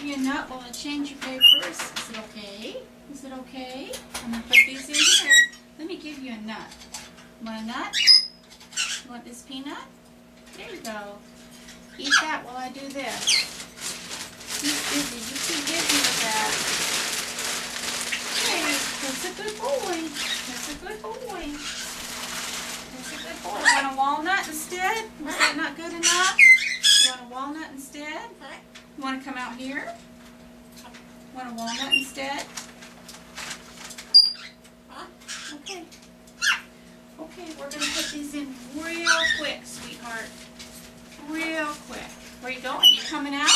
you a nut while I change your papers. Is it okay? Is it okay? I'm going to put these in here. Let me give you a nut. Want a nut? You want this peanut? There you go. Eat that while I do this. He's busy. You're too busy with that. Hey, that's a good boy. That's a good boy. That's a good boy. Want a walnut instead? Was that not good enough? You want a walnut instead? You want to come out here? Want a walnut instead? Okay. Okay, we're going to put these in real quick, sweetheart. Real quick. Where you going? You coming out?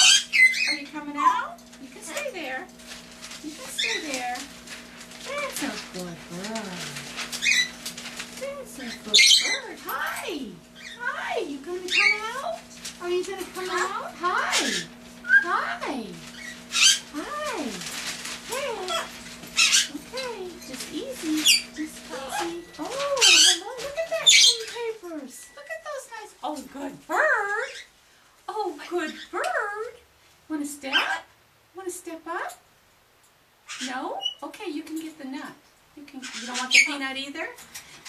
Are you coming out? You can stay there. You can stay there. That's a good bird. That's a good bird. Hi. Hi. You going to come out? Are you going to come out? Hi. Hi. Hi. Hey. Okay. Just easy. Just easy. Oh, hello. Look at that clean papers. Look at those nice. Oh, good bird. Oh, good bird. Want to step? Want to step up? No? Okay, you can get the nut. You don't want the peanut either?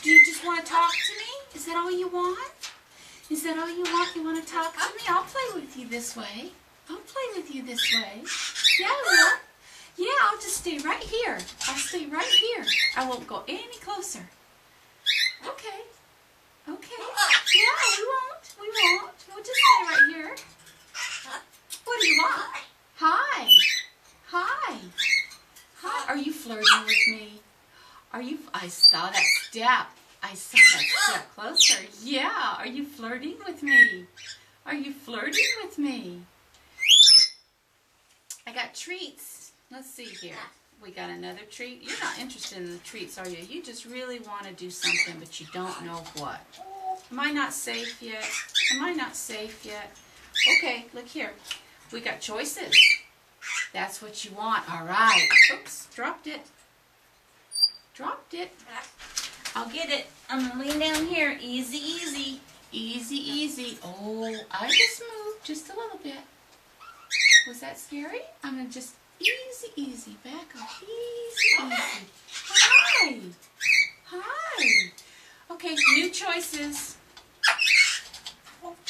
Do you just want to talk to me? Is that all you want? Is that all you want? You want to talk to me? I'll play with you this way. I'll play with you this way. Yeah, I will. Yeah, I'll just stay right here. I'll stay right here. I won't go any closer. Okay. Okay. Yeah, we won't. We won't. We'll just stay right here. What do you want? Hi. Hi. Hi. Are you flirting with me? Are you? I saw that step. I saw that step closer. Yeah. Are you flirting with me? Are you flirting with me? I got treats. Let's see here. We got another treat. You're not interested in the treats, are you? You just really want to do something, but you don't know what. Am I not safe yet? Am I not safe yet? Okay, look here. We got choices. That's what you want. All right. Oops, dropped it. Dropped it. I'll get it. I'm going to lean down here. Easy, easy. Easy, easy. Oh, I just moved just a little bit. Was that scary? I'm going to just easy, easy. Back up. Easy, easy. Hi. Hi. Okay, new choices.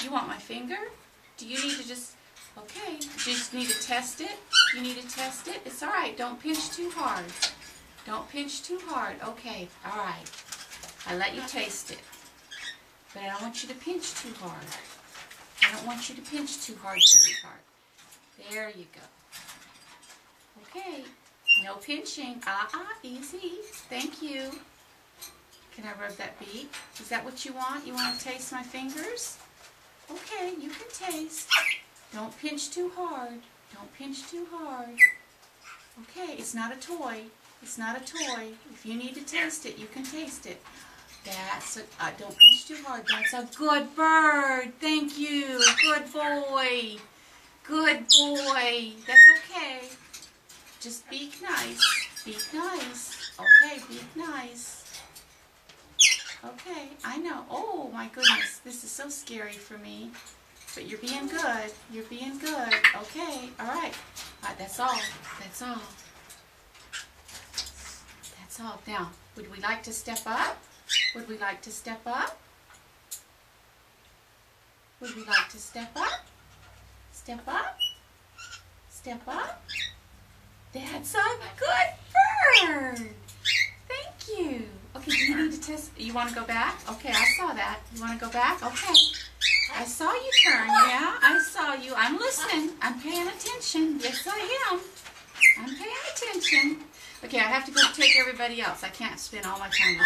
You want my finger? Do you need to just... Okay, you just need to test it. You need to test it. It's all right. Don't pinch too hard. Don't pinch too hard. Okay, all right. I let you taste it. But I don't want you to pinch too hard. I don't want you to pinch too hard, sweetheart. There you go. Okay, no pinching. Easy. Thank you. Can I rub that beak? Is that what you want? You want to taste my fingers? Okay, you can taste. Don't pinch too hard. Don't pinch too hard. Okay, it's not a toy. It's not a toy. If you need to taste it, you can taste it. That's a, don't pinch too hard. That's a good bird. Thank you. Good boy. Good boy. That's okay. Just be nice. Be nice. Okay, be nice. Okay, I know. Oh my goodness. This is so scary for me. But you're being good. You're being good. Okay. All right. That's all. That's all. That's all. Now, would we like to step up? Would we like to step up? Would we like to step up? Step up? Step up? That's a good bird. Thank you. Okay, do you need to test? You want to go back? Okay, I saw that. You want to go back? Okay. I saw you turn, yeah? I saw you. I'm listening. I'm paying attention. Yes, I am. I'm paying attention. Okay, I have to go take everybody else. I can't spend all my time